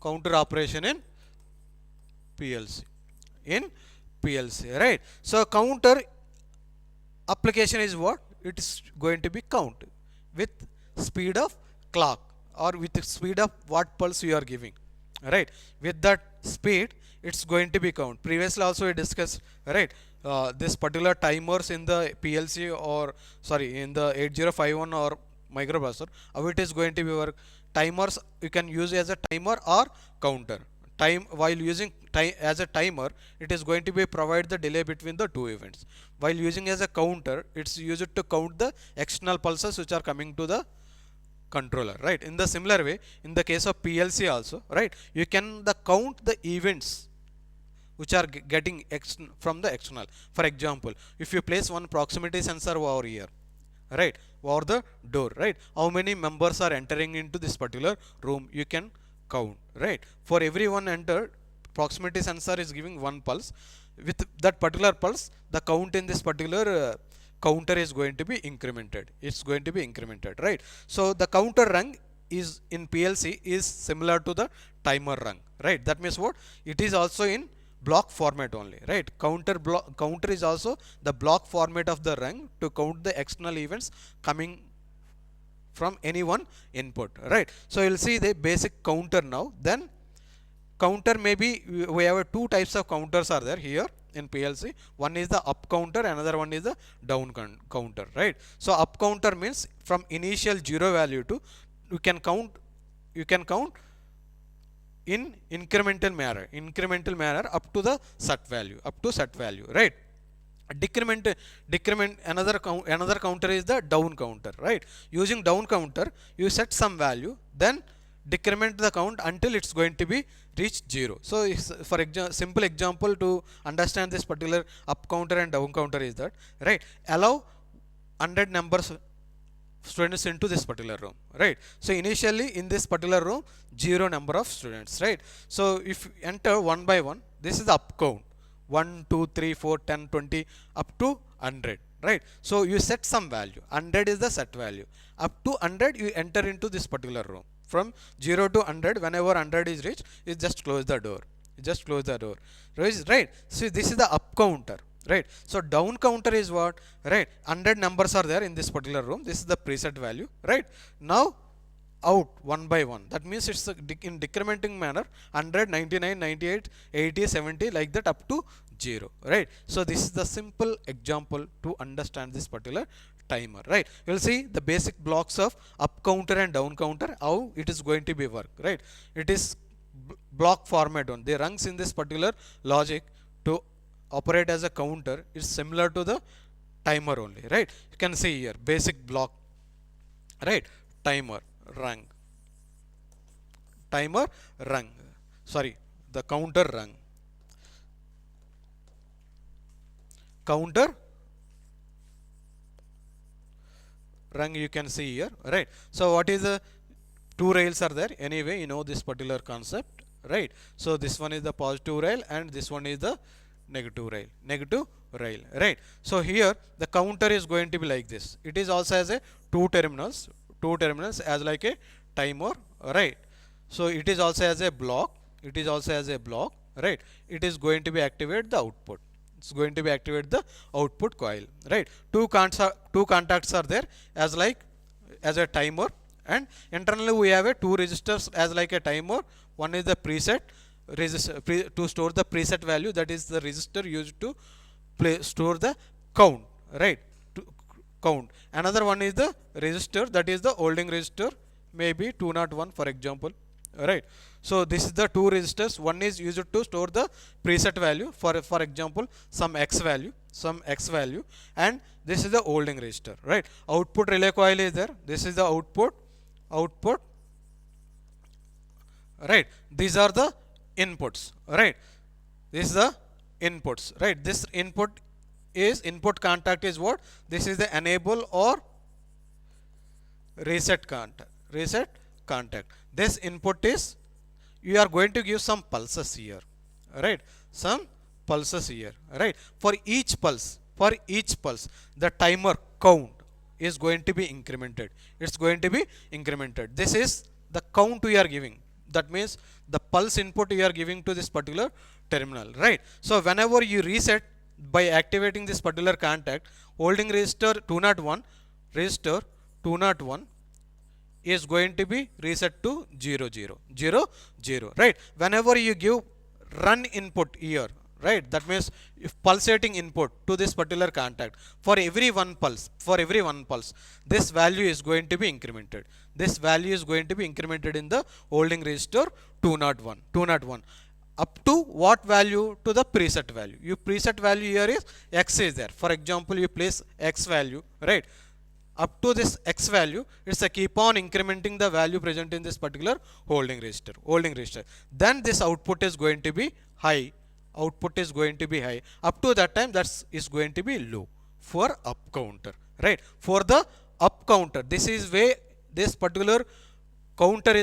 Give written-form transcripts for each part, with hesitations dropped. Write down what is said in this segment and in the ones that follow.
counter operation in PLC. In PLC, right? So counter application is what? It is going to be count with speed of clock or with the speed of what pulse you are giving, right? With that speed, it's going to be count. Previously also we discussed, right? This particular timers in the PLC or sorry in the 8051 or microprocessor, how it is going to be work. Timers you can use as a timer or counter. Time while using time as a timer, it is going to be provide the delay between the two events. While using as a counter, it's used to count the external pulses which are coming to the controller, right? In the similar way, in the case of PLC also, right, you can the count the events which are getting from the external. For example, if you place one proximity sensor over here, right, over the door, right, how many members are entering into this particular room, you can count, right? For every one entered, proximity sensor is giving one pulse. With that particular pulse, the count in this particular counter is going to be incremented. It's going to be incremented, right? So the counter rung is in PLC is similar to the timer rung, right? That means what? It is also in block format only, right? Counter is also the block format of the rung to count the external events coming from any one input, right? So you'll see the basic counter now. Then counter, maybe we have two types of counters are there here in PLC. One is the up counter, another one is the down counter, right? So up counter means from initial 0 value to you can count in incremental manner up to the set value, right? Decrement another counter is the down counter, right? Using down counter, you set some value, then decrement the count until it's going to be reached 0. So for simple example to understand this particular up counter and down counter is that, right, allow 100 numbers students into this particular room, right? So initially in this particular room 0 number of students, right? So if you enter one by one, this is the up count, 1 2 3 4 10 20 up to 100, right? So you set some value, 100 is the set value. Up to 100 you enter into this particular room. From 0 to 100, whenever 100 is reached, you just close the door. Right? So this is the up counter, right? So down counter is what? Right? 100 numbers are there in this particular room. This is the preset value, right? Now out one by one. That means it's in decrementing manner, 100, 99, 98, 80, 70, like that up to 0, right? So this is the simple example to understand this particular timer, right? You will see the basic blocks of up counter and down counter, how it is going to be work, right? It is block format on. The rungs in this particular logic to operate as a counter is similar to the timer only, right? You can see here basic block, right? Timer rung, sorry, the counter rung, you can see here, right? So what is the two rails are there? Anyway, you know this particular concept, right? So this one is the positive rail and this one is the negative rail, right? So here the counter is going to be like this. It is also as a two terminals as like a timer, right? So it is also as a block, right? It is going to be activate the output. It's going to be activate the output coil, right? Two contacts are there as like as a timer, and internally we have a two resistors as like a timer. One is the preset resistor to store the preset value, that is the resistor used to store the count, right? To count. Another one is the resistor, that is the holding resistor, maybe 201 for example, right? So this is the two resistors. One is used to store the preset value, for example some x value, and this is the holding resistor, right? Output relay coil is there. This is the output, right? These are the inputs, right? This is the inputs, right? This input contact is what? This is the enable or reset contact. This input is, you are going to give some pulses here, right? Some pulses here, right? For each pulse, the timer count is going to be incremented. It's going to be incremented. This is the count we are giving. That means the pulse input you are giving to this particular terminal, right? So whenever you reset by activating this particular contact, holding resistor 201, resistor 201 is going to be reset to 0 0 0 0, right? Whenever you give run input here, right, that means if pulsating input to this particular contact, for every one pulse, this value is going to be incremented. This value is going to be incremented in the holding resistor 201 up to what value? To the preset value. Your preset value here is x is there. For example, you place x value, right? Up to this x value, it's a keep on incrementing the value present in this particular holding resistor. Then this output is going to be high. Output is going to be high. Up to that time, that is going to be low for up counter, right? For the up counter, this is where this particular counter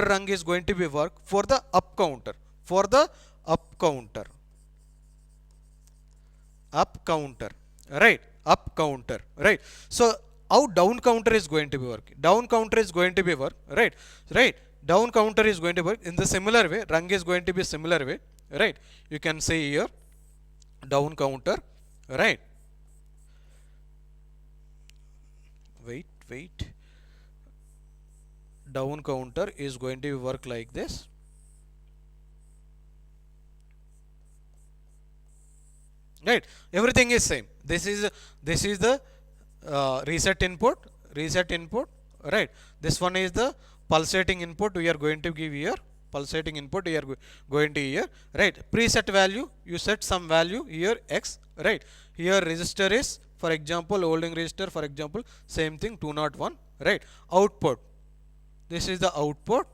rung is going to be work for the up counter. For the up counter, right? Up counter, right? So how down counter is going to be work? Down counter is going to be work, right? Right? Down counter is going to work in the similar way. Rung is going to be similar way, right? You can say here down counter, right? Wait. Down counter is going to work like this. Right? Everything is same. This is the reset input, right? This one is the pulsating input we are going to give here. Pulsating input we are going to here, right? Preset value, you set some value here x, right? Here resistor is, for example, holding resistor, for example, same thing 201, right? Output, this is the output,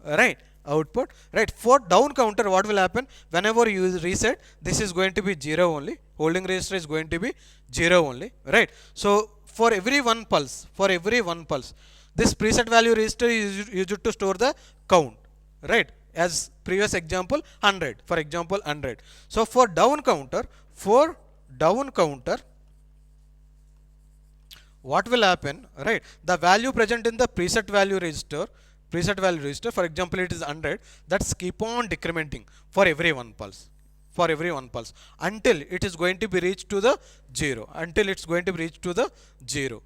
right? Output, right? For down counter, what will happen? Whenever you reset, this is going to be 0 only. Holding resistor is going to be 0 only, right? So for every one pulse, this preset value resistor is used to store the count, right? As previous example 100, for example 100. So for down counter, what will happen, right? The value present in the preset value register, for example, it is 100, that's keep on decrementing for every one pulse, until it is going to be reached to the 0,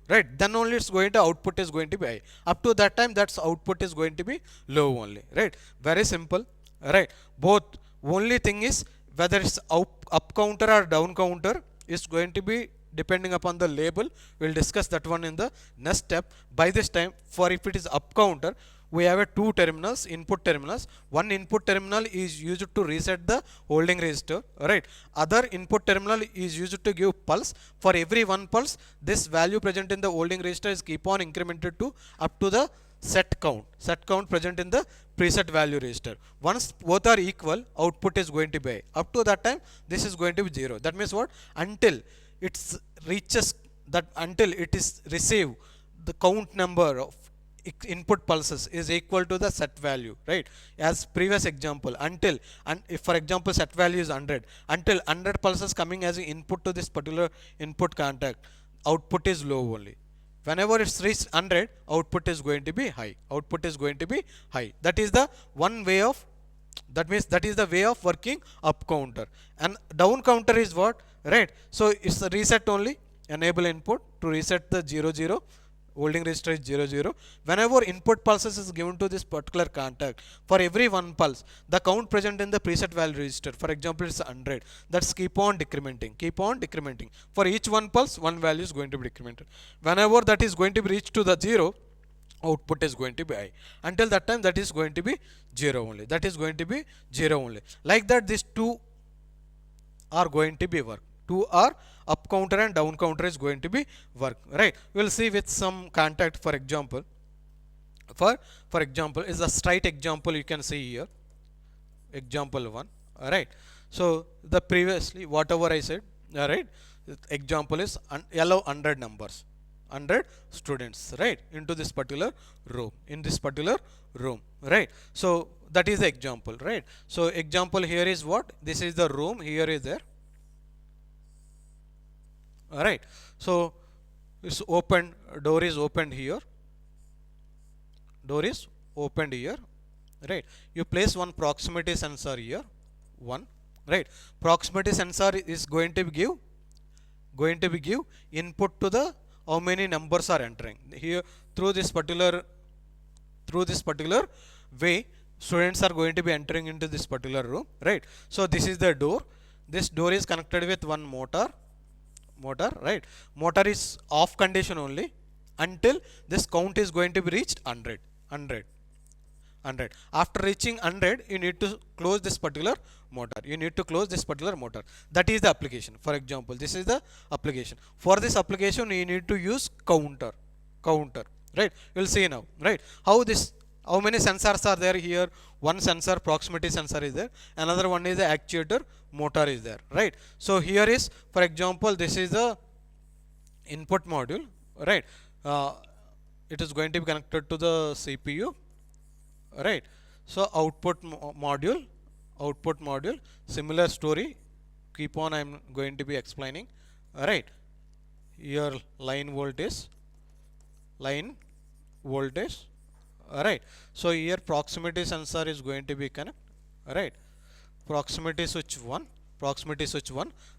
right? Then only it's going to output is going to be high. Up to that time, that's output is going to be low only, right? Very simple, right? Both, only thing is whether it's up counter or down counter is going to be depending upon the label. We'll discuss that one in the next step. By this time, for if it is up counter, we have a two terminals, input terminals. One input terminal is used to reset the holding resistor, right? Other input terminal is used to give pulse. For every one pulse, this value present in the holding resistor is keep on incremented to up to the set count present in the preset value resistor. Once both are equal, output is going to be high. Up to that time, this is going to be 0. That means what? Until it reaches that, until it is receive the count number of input pulses is equal to the set value, right? As previous example, until, and if for example set value is 100, until 100 pulses coming as input to this particular input contact, output is low only. Whenever it's reached 100, output is going to be high. That is the one way of, that means that is the way of working up counter. And down counter is what, right? So it's the reset only, enable input to reset the 0 0, holding resistor is 0 0. Whenever input pulses is given to this particular contact, for every one pulse, the count present in the preset value register, for example it's 100, that's keep on decrementing. For each one pulse, one value is going to be decremented. Whenever that is going to be reached to the 0, output is going to be high. Until that time, that is going to be 0 only. Like that, these two are going to be work. Two are up counter and down counter is going to be work, right? We will see with some contact. For example, is a straight example you can see here, example 1, all right? So the previously whatever I said, all right, example is allow 100 numbers, 100 students, right, into this particular room, right? So that is the example, right? So example here is what? This is the room, here is there. All right, so it's open, door is opened here, door is opened here, right? You place one proximity sensor here, one, right? Proximity sensor is going to give input to the how many numbers are entering here through this particular way. Students are going to be entering into this particular room, right? So this is the door. This door is connected with one motor, right? Motor is off condition only until this count is going to be reached 100. After reaching 100, you need to close this particular motor. That is the application. For example, this is the application. For this application, you need to use counter, right? You'll see now, right? How many sensors are there here? One sensor, proximity sensor is there. Another one is the actuator, motor is there, right? So here is, for example, this is the input module, right? It is going to be connected to the CPU, right? So output module, similar story. Keep on, I'm going to be explaining, right? Here line voltage, right? So here proximity sensor is going to be connect, right? Proximity switch 1,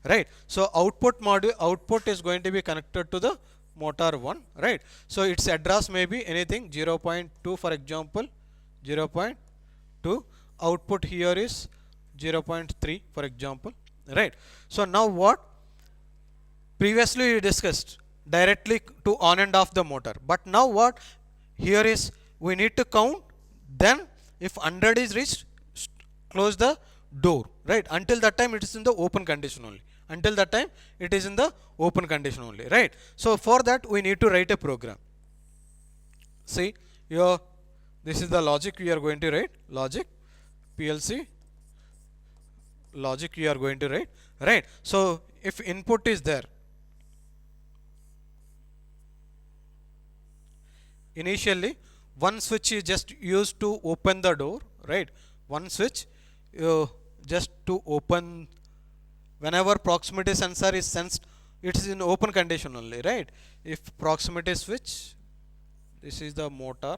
right? So output is going to be connected to the motor 1, right? So its address may be anything 0.2, for example, 0.2. Output here is 0.3, for example, right? So now what? Previously we discussed directly to on and off the motor, but now what? Here is we need to count, then if 100 is reached, close the door, right? Until that time it is in the open condition only. Right? So for that we need to write a program. See here, this is the logic we are going to write. Logic PLC logic we are going to write, right? So if input is there, initially one switch is just used to open the door, right? One switch just to open. Whenever proximity sensor is sensed, it is in open condition only, right? If proximity switch, this is the motor,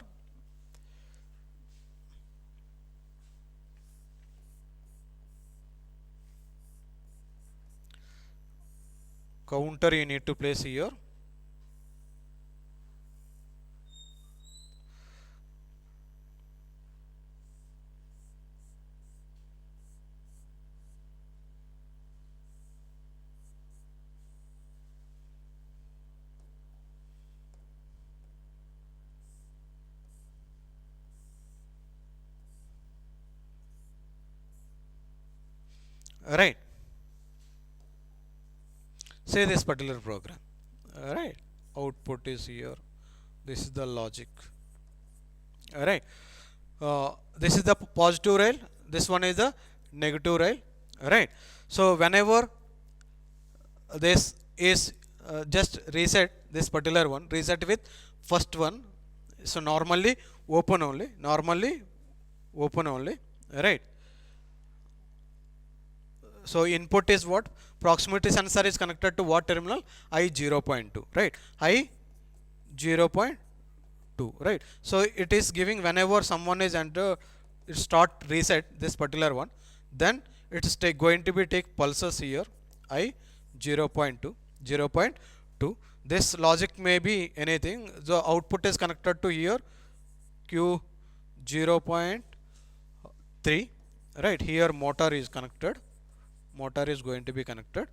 counter you need to place here, right? Say this particular program, right? Output is here, this is the logic, right? This is the positive rail, this one is the negative rail, right? So whenever this is just reset, this particular one reset with first one, so normally open only, right? So input is what? Proximity sensor is connected to what terminal? I 0.2, right? I 0.2, right? So it is giving whenever someone is enter, it start reset this particular one, then it is going to be take pulses here, I 0.2. This logic may be anything. The output is connected to here, Q 0.3, right? Here motor is connected, motor is going to be connected,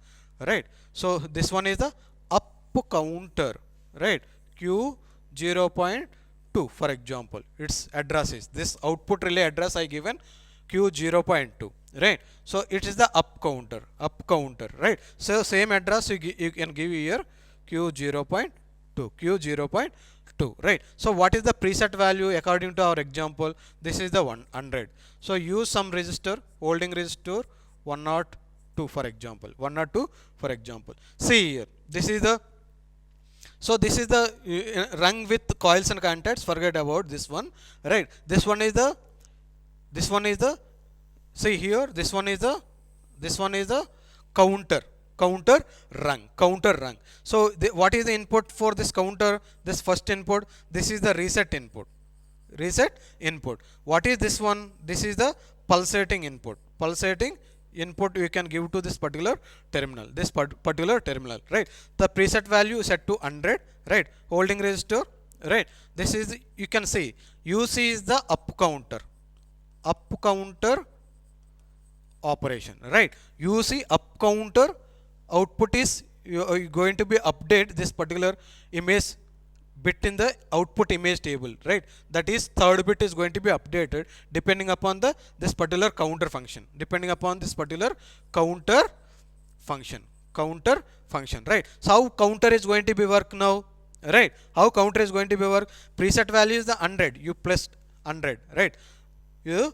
right? So this one is the up counter, right? Q 0.2, for example, its address is this output relay address I given Q 0.2, right? So it is the up counter, right? So same address you can give here Q 0.2, right? So what is the preset value according to our example? This is the 100. So use some resistor, holding resistor 102, for example, See here, this is the, so this is the rung with coils and contacts. Forget about this one, right? This one is the see here, this one is the counter rung. So what is the input for this counter? This first input, this is the reset input, reset input. What is this one? This is the pulsating input. Pulsating input you can give to this particular terminal, particular terminal, right? The preset value is set to 100, right? Holding resistor, right? This is, you can see, UC is the up counter operation, right? UC up counter output is going to be update this particular image bit in the output image table, right? That is, third bit is going to be updated depending upon this particular counter function, counter function, right? So how counter is going to be work now, right? How counter is going to be work? Preset value is the 100, you placed 100, right? You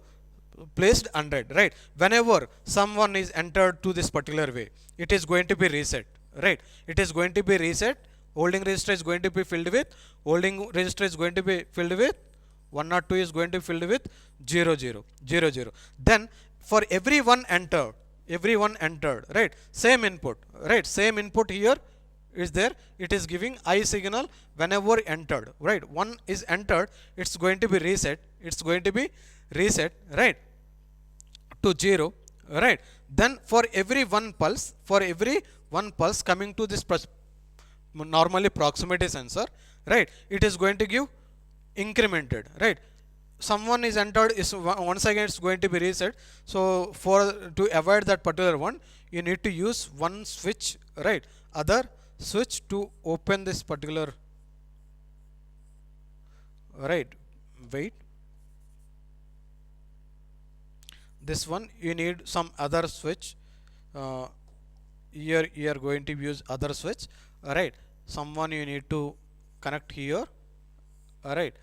placed 100, right? Whenever someone is entered to this particular way, it is going to be reset, right? It is going to be reset. Holding register is going to be filled with 102 is going to be filled with 00. Then for every one entered, right? Same input, right? Same input here is there. It is giving I signal whenever entered, right? One is entered, it's going to be reset. Right, to 0, right? Then for every one pulse coming to this normally proximity sensor, right? It is going to give incremented, right? Someone is entered, is once again it's going to be reset. So to avoid that particular one, you need to use one switch, right? Other switch to open this particular, right? Wait, this one you need some other switch. Here you are going to use other switch, right? Someone you need to connect here, right,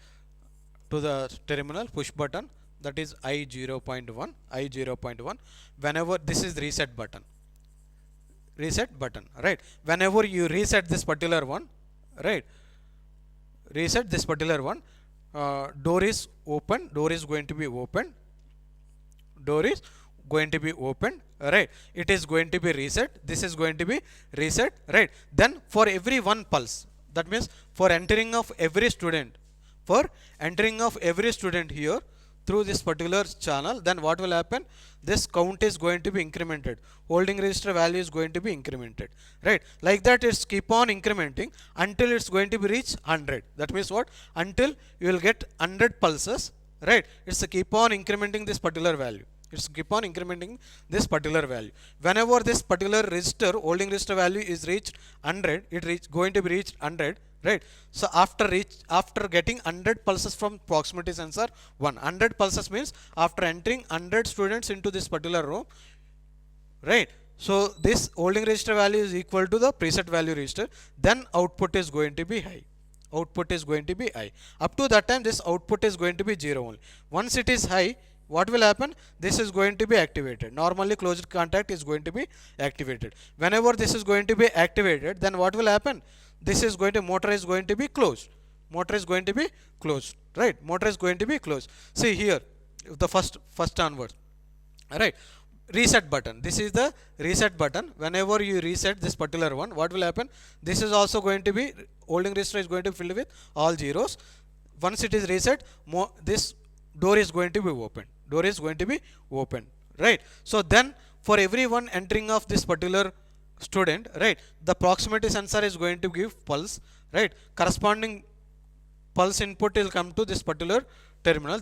to the terminal push button, that is I0.1. Whenever this is reset button, right? Whenever you reset this particular one, right, door is going to be open, right? It is going to be reset. This is going to be reset, right? Then for every one pulse, that means for entering of every student here through this particular channel, then what will happen? This count is going to be incremented. Holding register value is going to be incremented, right? Like that, it's keep on incrementing until it's going to be reach 100. That means what? Until you will get 100 pulses, right? It's a keep on incrementing this particular value. Whenever this particular register, holding register value is reached 100, going to be reached 100, right? So after getting 100 pulses from proximity sensor 100 pulses means after entering 100 students into this particular room, right? So this holding register value is equal to the preset value register. Then output is going to be high. Up to that time, this output is going to be 0 only. Once it is high, what will happen? This is going to be activated. Normally closed contact is going to be activated. Whenever this is going to be activated, then what will happen? This is going to, motor is going to be closed. Right? Motor is going to be closed. See here, the first onwards, right? Reset button. This is the reset button. Whenever you reset this particular one, what will happen? This is also going to be, holding register is going to be filled with all zeros. Once it is reset, this door is going to be open. Right? So then for everyone entering of this particular student, right, the proximity sensor is going to give pulse, right? Corresponding pulse input will come to this particular terminal,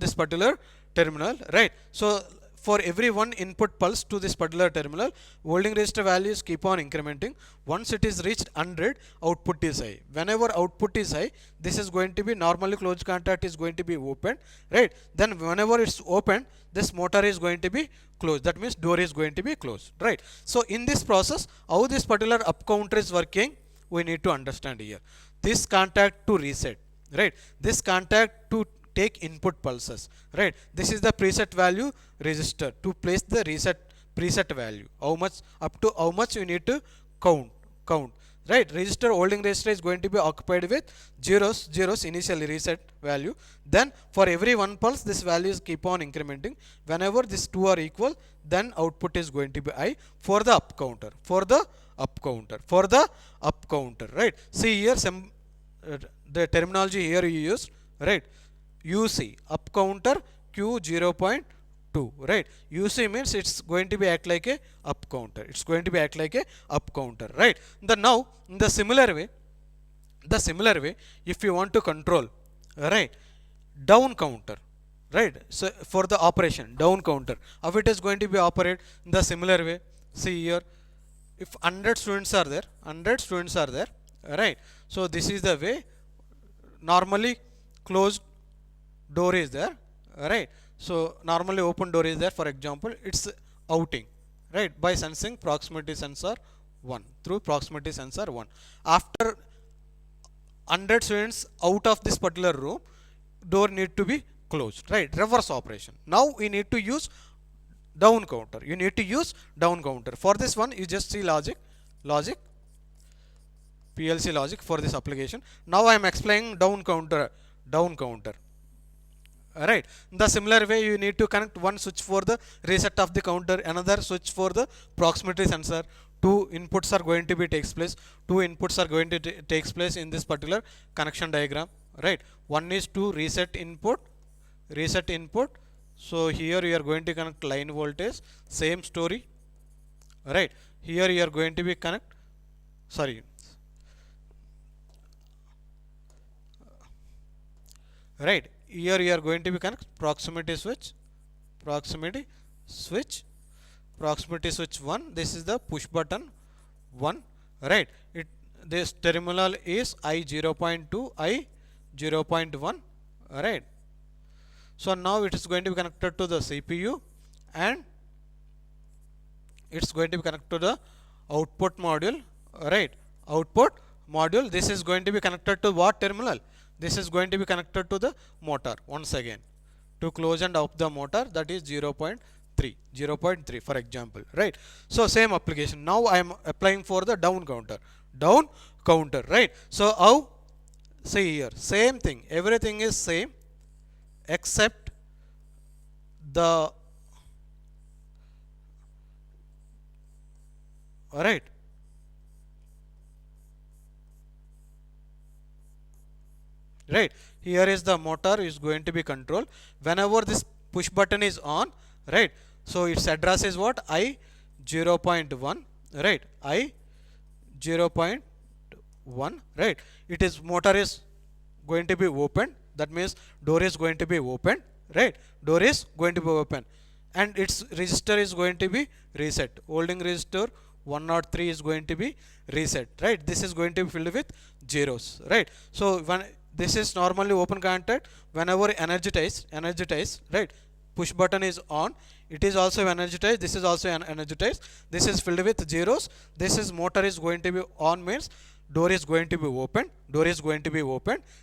right? So for every one input pulse to this particular terminal, holding register values keep on incrementing. Once it is reached 100, output is high. Whenever output is high, this is going to be, normally closed contact is going to be open, right? Then whenever it's open, this motor is going to be closed. That means door is going to be closed, right? So in this process, how this particular up counter is working, we need to understand here. This contact to reset, right? This contact to take input pulses, right? This is the preset value register to place the preset value. How much, up to how much you need to count, right? Register, holding register is going to be occupied with zeros initially reset value. Then for every one pulse, this values keep on incrementing. Whenever these two are equal, then output is going to be high for the up counter, right? See here, the terminology here you use, right? UC, up counter Q 0.2, right? UC means it's going to be act like a up counter. It's going to be act like a up counter, right? Now, in the similar way, if you want to control, right, down counter, right? So for the operation down counter, how it is going to be operate in the similar way? See here, if 100 students are there, right? So this is the way. Normally closed door is there, right? So normally open door is there. For example, it's outing, right, by sensing proximity sensor 1, through proximity sensor 1. After 100 students out of this particular room, door need to be closed, right? Reverse operation. Now we need to use down counter. You need to use down counter. For this one, you just see logic, PLC logic for this application. Now I am explaining down counter. Alright. In the similar way, you need to connect one switch for the reset of the counter, another switch for the proximity sensor. Two inputs are going to be takes place. Takes place in this particular connection diagram. Right. One is to reset input. So here you are going to connect line voltage. Same story. Right. Here you are going to be connect. Sorry. Right. Here you are going to be connect proximity switch 1. This is the push button 1, right? This terminal is I 0.2, I 0.1, right? So now it is going to be connected to the CPU, and it's going to be connected to the output module, right? Output module. This is going to be connected to what terminal? This is going to be connected to the motor once again, to close and off the motor, that is 0.3 for example, right? So same application. Now I am applying for the down counter, right? So how? See here, same thing, everything is same except the, alright, right? Here is the motor is going to be controlled whenever this push button is on, right? So its address is what? I 0.1, right? I 0.1, right? It is motor is going to be open. That means door is going to be open, right? Door is going to be open, and its register is going to be reset. Holding register 103 is going to be reset, right? This is going to be filled with zeros, right? So when this is normally open contact, whenever energized, right? Push button is on, it is also energized. This is also energized. This is filled with zeros. This is motor is going to be on, means door is going to be open.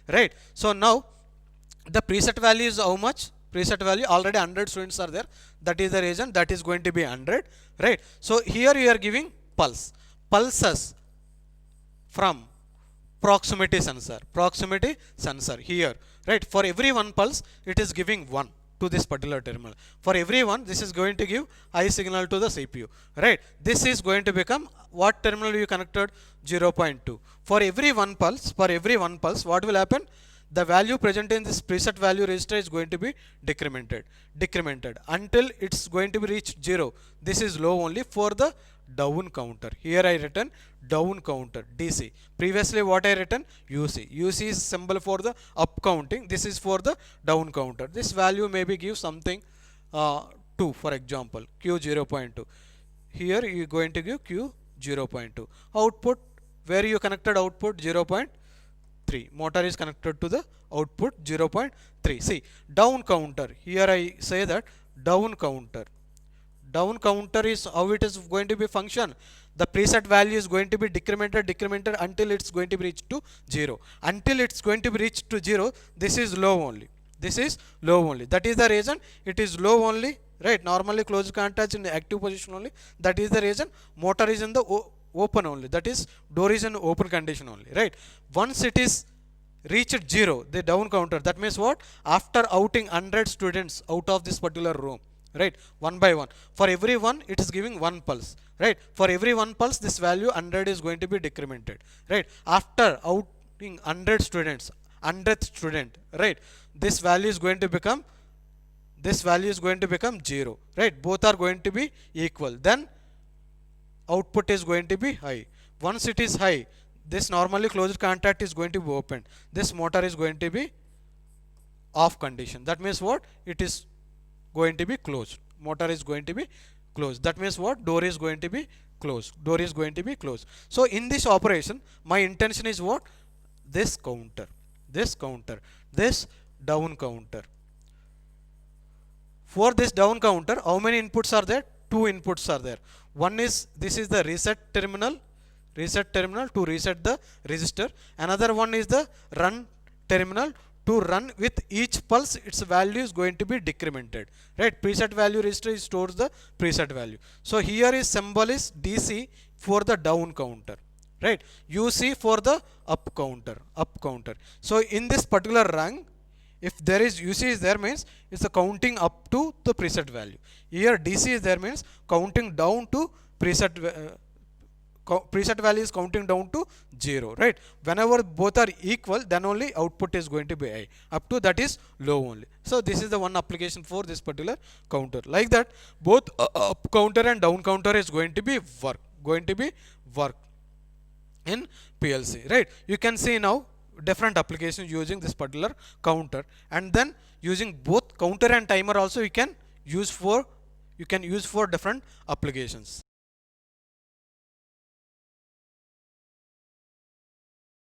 Right? So now the preset value is how much? Preset value already 100 students are there. That is the reason that is going to be 100. Right? So here you are giving pulses from proximity sensor here, right? For every one pulse, it is giving 1 to this particular terminal. For every one, this is going to give high signal to the CPU, right? This is going to become what terminal you connected? 0.2. For every one pulse, what will happen? The value present in this preset value register is going to be decremented until it's going to be reached 0. This is low only for the down counter. Here I written down counter, DC. Previously what I written? UC. UC is symbol for the up counting. This is for the down counter. This value maybe give something 2, for example, Q 0.2. Here you are going to give Q 0.2. Output, where you connected output? 0.3. Motor is connected to the output 0.3. See, down counter. Here I say that down counter is how it is going to be function. The preset value is going to be decremented until it's going to be reached to 0. Until it's going to be reached to 0, this is low only. That is the reason it is low only, right? Normally closed contact in the active position only. That is the reason motor is in the open only. That is door is in open condition only, right? Once it is reached 0, the down counter, that means what? After outing 100 students out of this particular room, right, one by one, for every one it is giving one pulse, right? For every one pulse, this value 100 is going to be decremented, right? After outing 100 students, 100th student, right, this value is going to become, this value is going to become 0, right? Both are going to be equal, then output is going to be high. Once it is high, this normally closed contact is going to be opened, this motor is going to be off condition. That means what? It is going to be closed, motor is going to be closed. That means what? Door is going to be closed, door is going to be closed. So in this operation, my intention is what? This counter, this counter, this down counter. For this down counter, how many inputs are there? Two inputs are there. One is, this is the reset terminal to reset the register. Another one is the run terminal to run. With each pulse, its value is going to be decremented, right? Preset value register stores the preset value. So here is symbol is DC for the down counter, right? UC for the up counter. So in this particular rung, if there is UC is there, means it's a counting up to the preset value. Here DC is there, means counting down to preset preset value is counting down to 0, right? Whenever both are equal, then only output is going to be high. Up to that is low only. So this is the one application for this particular counter. Like that, both up counter and down counter is going to be work in PLC, right? You can see now different applications using this particular counter, and then using both counter and timer also you can use for different applications.